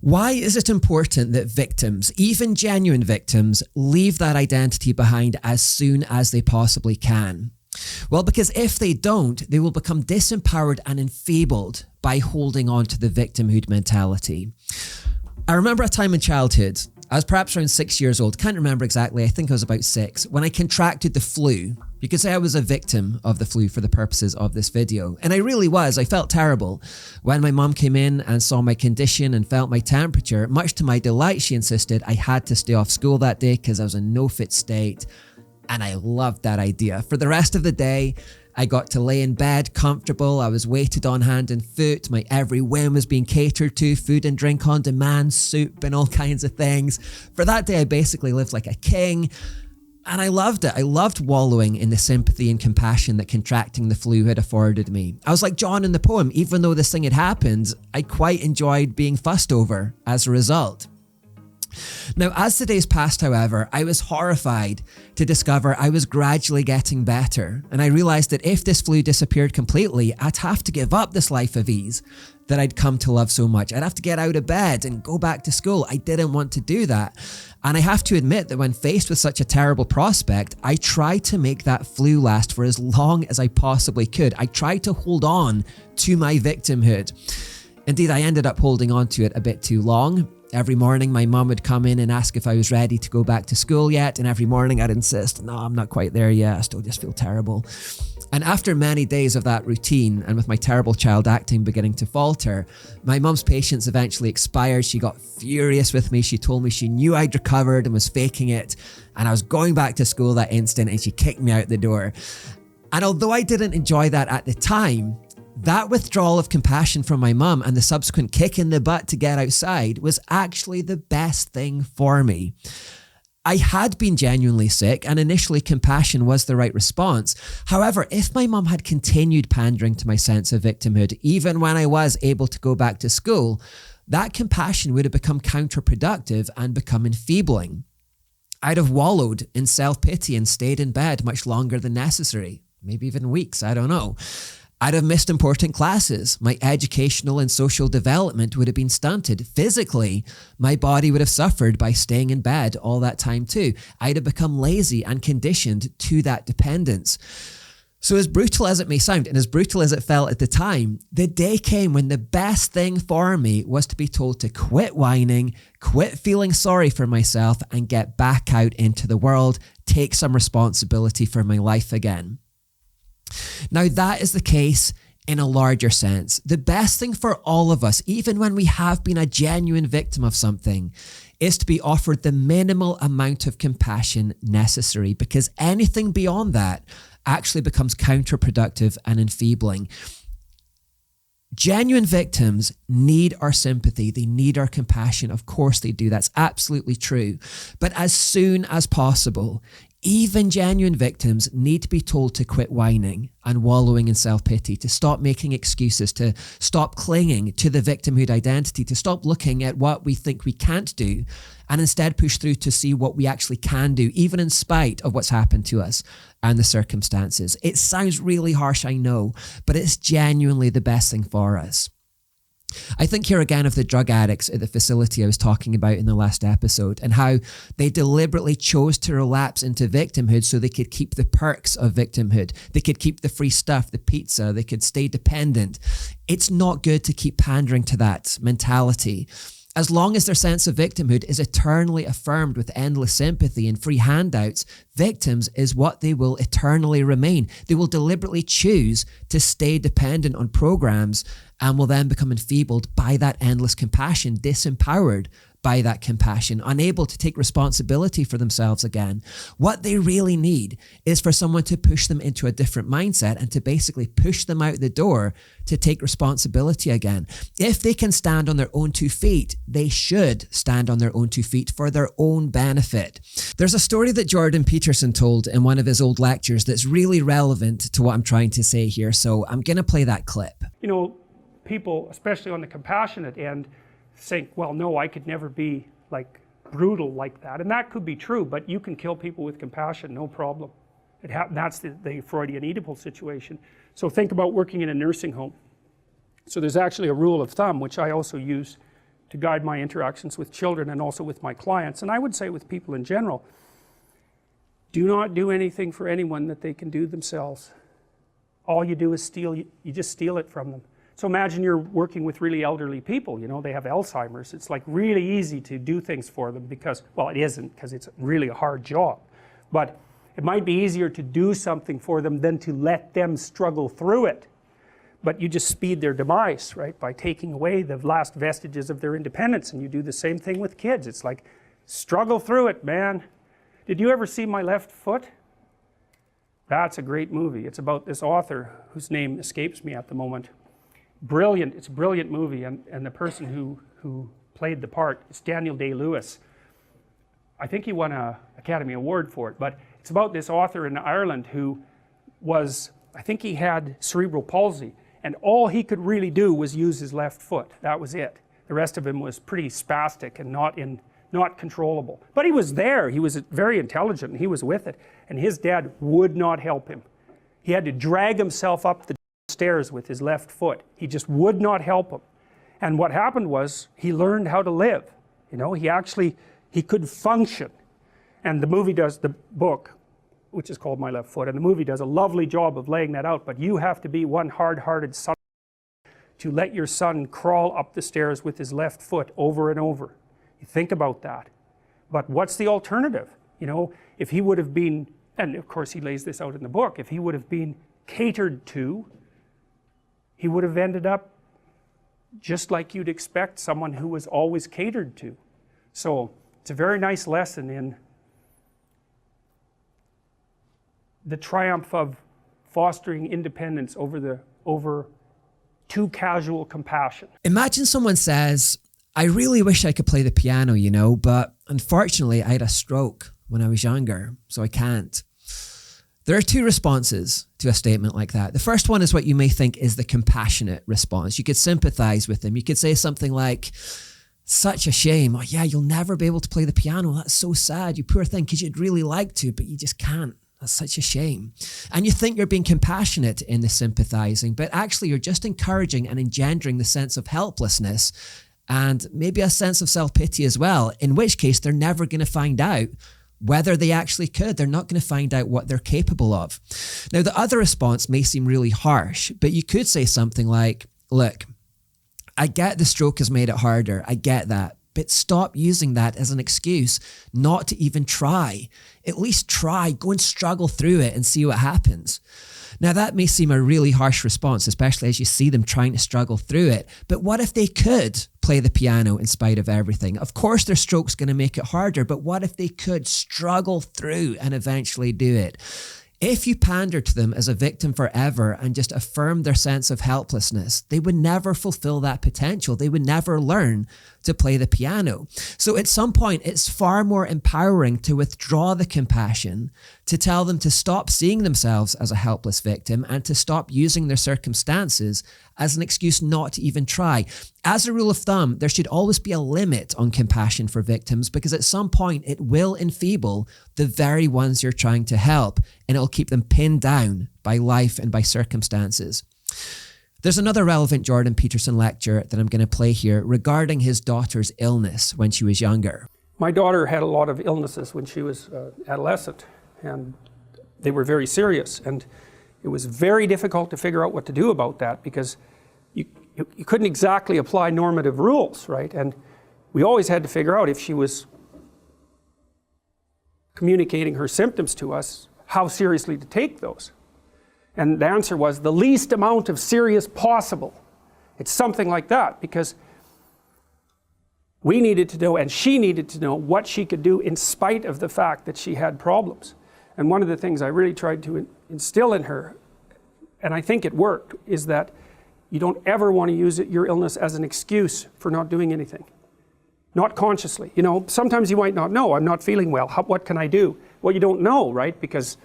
Why is it important that victims, even genuine victims, leave that identity behind as soon as they possibly can? Well, because if they don't, they will become disempowered and enfeebled by holding on to the victimhood mentality. I remember a time in childhood, I was perhaps around 6 years old, can't remember exactly, I think I was about 6, when I contracted the flu. You could say I was a victim of the flu for the purposes of this video. And I really was. I felt terrible. When my mom came in and saw my condition and felt my temperature, much to my delight, she insisted I had to stay off school that day because I was in no fit state. And I loved that idea. For the rest of the day, I got to lay in bed comfortable. I was waited on hand and foot. My every whim was being catered to, food and drink on demand, soup and all kinds of things. For that day, I basically lived like a king. And I loved it. I loved wallowing in the sympathy and compassion that contracting the flu had afforded me. I was like John in the poem. Even though this thing had happened, I quite enjoyed being fussed over as a result. Now, as the days passed, however, I was horrified to discover I was gradually getting better. And I realized that if this flu disappeared completely, I'd have to give up this life of ease that I'd come to love so much. I'd have to get out of bed and go back to school. I didn't want to do that. And I have to admit that when faced with such a terrible prospect, I tried to make that flu last for as long as I possibly could. I tried to hold on to my victimhood. Indeed, I ended up holding on to it a bit too long. Every morning, my mum would come in and ask if I was ready to go back to school yet. And every morning I'd insist, no, I'm not quite there yet. I still just feel terrible. And after many days of that routine, and with my terrible child acting beginning to falter, my mum's patience eventually expired. She got furious with me. She told me she knew I'd recovered and was faking it. And I was going back to school that instant, and she kicked me out the door. And although I didn't enjoy that at the time, that withdrawal of compassion from my mum and the subsequent kick in the butt to get outside was actually the best thing for me. I had been genuinely sick, and initially compassion was the right response. However, if my mum had continued pandering to my sense of victimhood, even when I was able to go back to school, that compassion would have become counterproductive and become enfeebling. I'd have wallowed in self-pity and stayed in bed much longer than necessary, maybe even weeks, I don't know. I'd have missed important classes. My educational and social development would have been stunted. Physically, my body would have suffered by staying in bed all that time too. I'd have become lazy and conditioned to that dependence. So as brutal as it may sound, and as brutal as it felt at the time, the day came when the best thing for me was to be told to quit whining, quit feeling sorry for myself, and get back out into the world, take some responsibility for my life again. Now, that is the case in a larger sense. The best thing for all of us, even when we have been a genuine victim of something, is to be offered the minimal amount of compassion necessary, because anything beyond that actually becomes counterproductive and enfeebling. Genuine victims need our sympathy. They need our compassion. Of course they do. That's absolutely true. But as soon as possible, even genuine victims need to be told to quit whining and wallowing in self-pity, to stop making excuses, to stop clinging to the victimhood identity, to stop looking at what we think we can't do, and instead push through to see what we actually can do, even in spite of what's happened to us and the circumstances. It sounds really harsh, I know, but it's genuinely the best thing for us. I think here again of the drug addicts at the facility I was talking about in the last episode, and how they deliberately chose to relapse into victimhood so they could keep the perks of victimhood. They could keep the free stuff, the pizza, they could stay dependent. It's not good to keep pandering to that mentality. As long as their sense of victimhood is eternally affirmed with endless sympathy and free handouts, victims is what they will eternally remain. They will deliberately choose to stay dependent on programs and will then become enfeebled by that endless compassion, disempowered by that compassion, unable to take responsibility for themselves again. What they really need is for someone to push them into a different mindset and to basically push them out the door to take responsibility again. If they can stand on their own 2 feet, they should stand on their own 2 feet for their own benefit. There's a story that Jordan Peterson told in one of his old lectures that's really relevant to what I'm trying to say here, so I'm going to play that clip. You know, people, especially on the compassionate end, think, well, no, I could never be like brutal like that. And that could be true, but you can kill people with compassion, no problem. That's the Freudian Oedipal situation. So think about working in a nursing home. So there's actually a rule of thumb, which I also use to guide my interactions with children and also with my clients, and I would say with people in general. Do not do anything for anyone that they can do themselves. All you do is steal, you just steal it from them. So imagine you're working with really elderly people, you know, they have Alzheimer's. It's like really easy to do things for them because, well, it isn't, because it's really a hard job. But it might be easier to do something for them than to let them struggle through it. But you just speed their demise, right, by taking away the last vestiges of their independence. And you do the same thing with kids. It's like, struggle through it, man. Did you ever see My Left Foot? That's a great movie. It's about this author whose name escapes me at the moment. Brilliant, it's a brilliant movie, and the person who played the part is Daniel Day-Lewis. I think he won an Academy Award for it, but it's about this author in Ireland who was, I think he had cerebral palsy, and all he could really do was use his left foot. That was it. The rest of him was pretty spastic and not controllable. But he was there, he was very intelligent, and he was with it, and his dad would not help him. He had to drag himself up the stairs with his left foot. He just would not help him. And what happened was, he learned how to live. You know, he could function. And the movie does, the book, which is called My Left Foot, and the movie does a lovely job of laying that out, but you have to be one hard-hearted son to let your son crawl up the stairs with his left foot over and over. You think about that. But what's the alternative? You know, if he would have been, and of course he lays this out in the book, if he would have been catered to, he would have ended up just like you'd expect someone who was always catered to. So it's a very nice lesson in the triumph of fostering independence over too casual compassion. Imagine someone says, I really wish I could play the piano, you know, but unfortunately I had a stroke when I was younger, so I can't. There are two responses to a statement like that. The first one is what you may think is the compassionate response. You could sympathize with them. You could say something like, such a shame. Oh yeah, you'll never be able to play the piano. That's so sad, you poor thing, because you'd really like to, but you just can't. That's such a shame. And you think you're being compassionate in the sympathizing, but actually you're just encouraging and engendering the sense of helplessness and maybe a sense of self-pity as well, in which case they're never going to find out whether they actually could. They're not going to find out what they're capable of. Now, the other response may seem really harsh, but you could say something like, look, I get the stroke has made it harder. I get that. But stop using that as an excuse not to even try. At least try, go and struggle through it and see what happens. Now that may seem a really harsh response, especially as you see them trying to struggle through it. But what if they could play the piano in spite of everything? Of course their stroke's going to make it harder, but what if they could struggle through and eventually do it? If you pander to them as a victim forever and just affirm their sense of helplessness, they would never fulfill that potential. They would never learn to play the piano. So at some point, it's far more empowering to withdraw the compassion, to tell them to stop seeing themselves as a helpless victim and to stop using their circumstances as an excuse not to even try. As a rule of thumb, there should always be a limit on compassion for victims because at some point it will enfeeble the very ones you're trying to help and it'll keep them pinned down by life and by circumstances. There's another relevant Jordan Peterson lecture that I'm going to play here regarding his daughter's illness when she was younger. My daughter had a lot of illnesses when she was adolescent, and they were very serious, and it was very difficult to figure out what to do about that because you couldn't exactly apply normative rules, right? And we always had to figure out if she was communicating her symptoms to us, how seriously to take those. And the answer was the least amount of serious possible. It's something like that because we needed to know and she needed to know what she could do in spite of the fact that she had problems. And one of the things I really tried to instill in her, and I think it worked, is that you don't ever want to use your illness as an excuse for not doing anything. Not consciously. You know, sometimes you might not know, I'm not feeling well, what can I do? Well, you don't know, right? Because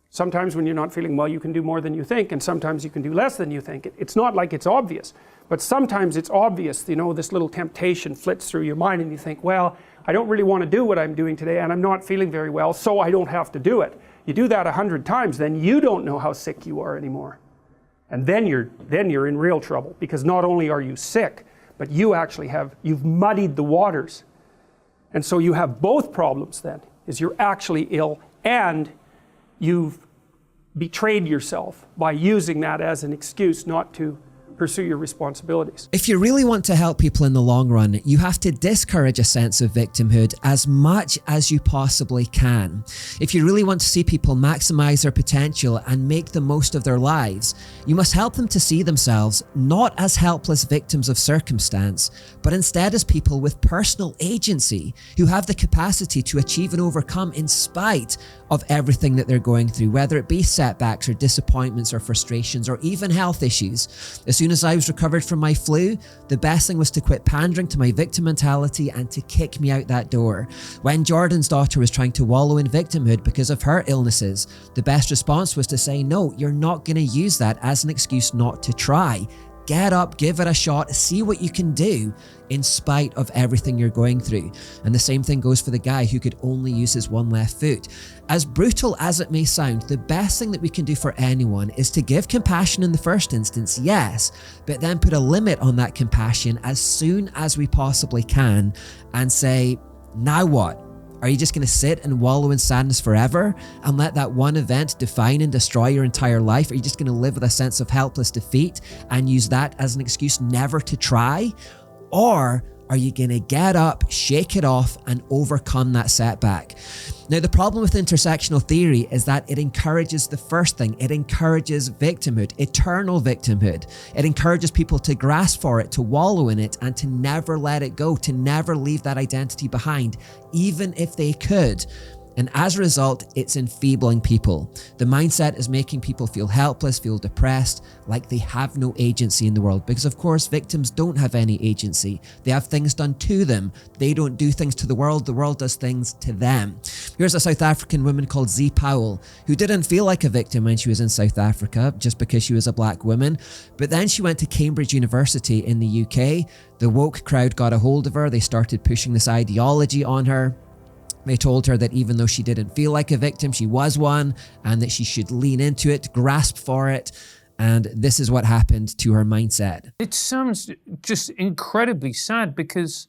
sometimes when you're not feeling well, you can do more than you think, and sometimes you can do less than you think. It's not like it's obvious, but sometimes it's obvious, you know, this little temptation flits through your mind and you think, well, I don't really want to do what I'm doing today and I'm not feeling very well, so I don't have to do it. You do that 100 times, then you don't know how sick you are anymore. And then you're in real trouble because not only are you sick, but you've muddied the waters. And so you have both problems then, is you're actually ill and you've betrayed yourself by using that as an excuse not to pursue your responsibilities. If you really want to help people in the long run, you have to discourage a sense of victimhood as much as you possibly can. If you really want to see people maximize their potential and make the most of their lives, you must help them to see themselves not as helpless victims of circumstance, but instead as people with personal agency who have the capacity to achieve and overcome in spite of everything that they're going through, whether it be setbacks or disappointments or frustrations or even health issues. As soon as I was recovered from my flu, the best thing was to quit pandering to my victim mentality and to kick me out that door. When Jordan's daughter was trying to wallow in victimhood because of her illnesses, the best response was to say, no, you're not going to use that as an excuse not to try. Get up, give it a shot, see what you can do in spite of everything you're going through. And the same thing goes for the guy who could only use his one left foot. As brutal as it may sound, the best thing that we can do for anyone is to give compassion in the first instance, yes, but then put a limit on that compassion as soon as we possibly can and say, now what? Are you just going to sit and wallow in sadness forever and let that one event define and destroy your entire life? Are you just going to live with a sense of helpless defeat and use that as an excuse never to try? Or are you going to get up, shake it off, and overcome that setback? Now, the problem with intersectional theory is that it encourages the first thing. It encourages victimhood, eternal victimhood. It encourages people to grasp for it, to wallow in it, and to never let it go, to never leave that identity behind, even if they could. And as a result, it's enfeebling people. The mindset is making people feel helpless, feel depressed, like they have no agency in the world. Because of course, victims don't have any agency. They have things done to them. They don't do things to the world does things to them. Here's a South African woman called Z Powell, who didn't feel like a victim when she was in South Africa, just because she was a black woman. But then she went to Cambridge University in the UK. The woke crowd got a hold of her. They started pushing this ideology on her. They told her that even though she didn't feel like a victim, she was one, and that she should lean into it, grasp for it. And this is what happened to her mindset. It sounds just incredibly sad because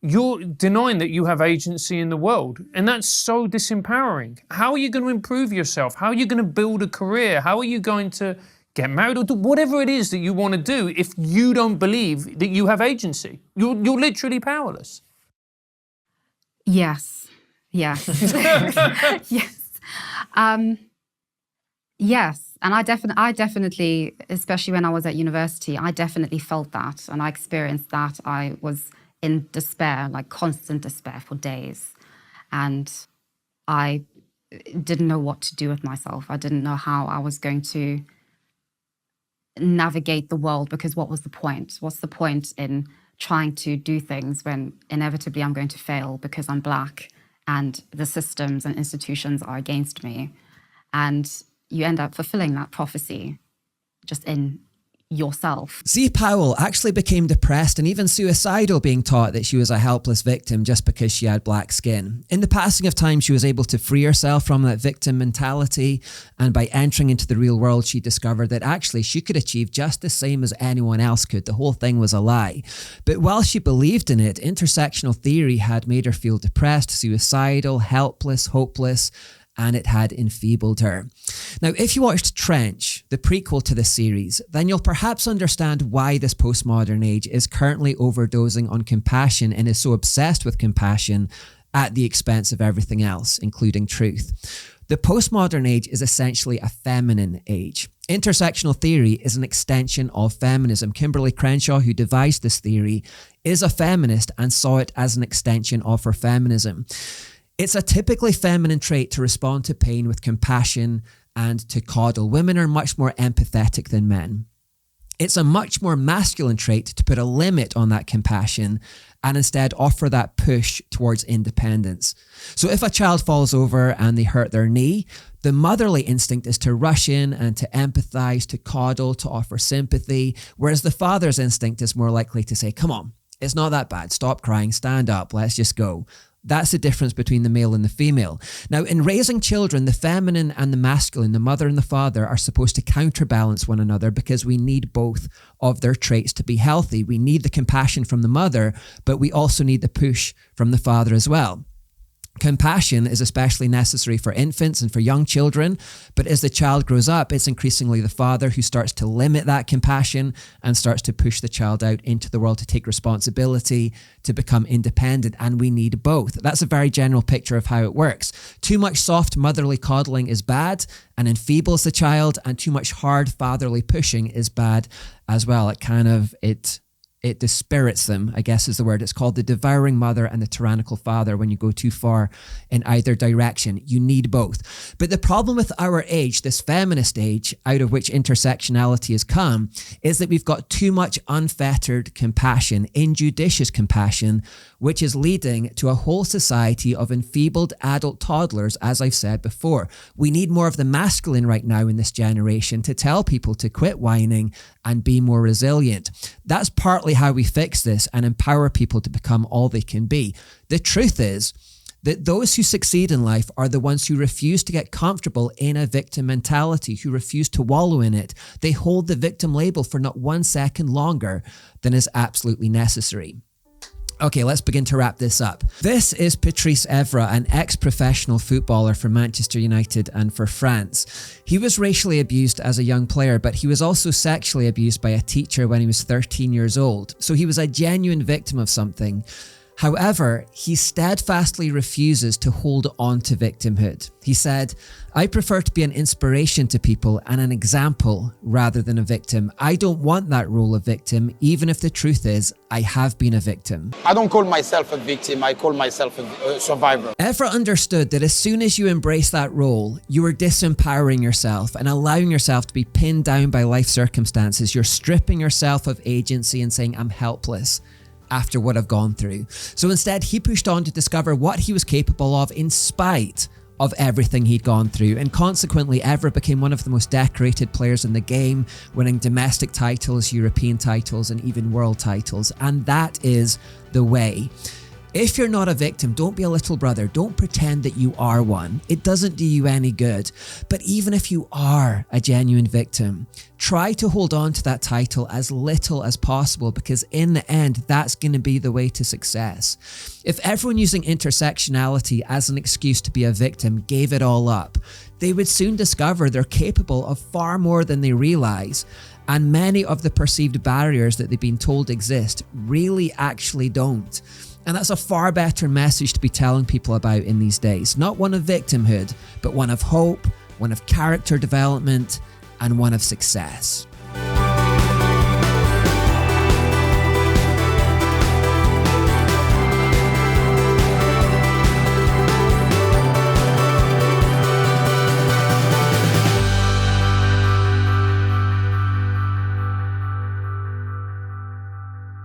you're denying that you have agency in the world. And that's so disempowering. How are you going to improve yourself? How are you going to build a career? How are you going to get married or do whatever it is that you want to do if you don't believe that you have agency? You're literally powerless. Yes. Yes. Yes. And I definitely, especially when I was at university, I definitely felt that. And I experienced that. I was in despair, like constant despair for days. And I didn't know what to do with myself. I didn't know how I was going to navigate the world, because what was the point? What's the point in trying to do things when inevitably I'm going to fail because I'm black and the systems and institutions are against me? And you end up fulfilling that prophecy just in yourself. Z Powell actually became depressed and even suicidal, being taught that she was a helpless victim just because she had black skin. In the passing of time, she was able to free herself from that victim mentality, and by entering into the real world, she discovered that actually she could achieve just the same as anyone else could. The whole thing was a lie. But while she believed in it, intersectional theory had made her feel depressed, suicidal, helpless, hopeless, and it had enfeebled her. Now, if you watched Trench, the prequel to this series, then you'll perhaps understand why this postmodern age is currently overdosing on compassion and is so obsessed with compassion at the expense of everything else, including truth. The postmodern age is essentially a feminine age. Intersectional theory is an extension of feminism. Kimberly Crenshaw, who devised this theory, is a feminist and saw it as an extension of her feminism. It's a typically feminine trait to respond to pain with compassion and to coddle. Women are much more empathetic than men. It's a much more masculine trait to put a limit on that compassion and instead offer that push towards independence. So if a child falls over and they hurt their knee, the motherly instinct is to rush in and to empathize, to coddle, to offer sympathy, whereas the father's instinct is more likely to say, come on, it's not that bad. Stop crying, stand up, let's just go. That's the difference between the male and the female. Now, in raising children, the feminine and the masculine, the mother and the father, are supposed to counterbalance one another because we need both of their traits to be healthy. We need the compassion from the mother, but we also need the push from the father as well. Compassion is especially necessary for infants and for young children, but as the child grows up, it's increasingly the father who starts to limit that compassion and starts to push the child out into the world to take responsibility, to become independent, and we need both. That's a very general picture of how it works. Too much soft motherly coddling is bad and enfeebles the child, and too much hard fatherly pushing is bad as well. It dispirits them, I guess is the word. It's called the devouring mother and the tyrannical father when you go too far in either direction. You need both. But the problem with our age, this feminist age, out of which intersectionality has come, is that we've got too much unfettered compassion, injudicious compassion, which is leading to a whole society of enfeebled adult toddlers, as I've said before. We need more of the masculine right now in this generation to tell people to quit whining and be more resilient. That's partly how we fix this and empower people to become all they can be. The truth is that those who succeed in life are the ones who refuse to get comfortable in a victim mentality, who refuse to wallow in it. They hold the victim label for not 1 second longer than is absolutely necessary. Okay, let's begin to wrap this up. This is Patrice Evra, an ex-professional footballer for Manchester United and for France. He was racially abused as a young player, but he was also sexually abused by a teacher when he was 13 years old. So he was a genuine victim of something. However, he steadfastly refuses to hold on to victimhood. He said, "I prefer to be an inspiration to people and an example rather than a victim. I don't want that role of victim, even if the truth is I have been a victim." I don't call myself a victim, I call myself a survivor. Evra understood that as soon as you embrace that role, you are disempowering yourself and allowing yourself to be pinned down by life circumstances. You're stripping yourself of agency and saying, "I'm helpless after what I've gone through." So instead, he pushed on to discover what he was capable of in spite of everything he'd gone through. And consequently, Evra became one of the most decorated players in the game, winning domestic titles, European titles, and even world titles. And that is the way. If you're not a victim, don't be a little brother. Don't pretend that you are one. It doesn't do you any good. But even if you are a genuine victim, try to hold on to that title as little as possible, because in the end, that's going to be the way to success. If everyone using intersectionality as an excuse to be a victim gave it all up, they would soon discover they're capable of far more than they realize. And many of the perceived barriers that they've been told exist really actually don't. And that's a far better message to be telling people about in these days. Not one of victimhood, but one of hope, one of character development, and one of success.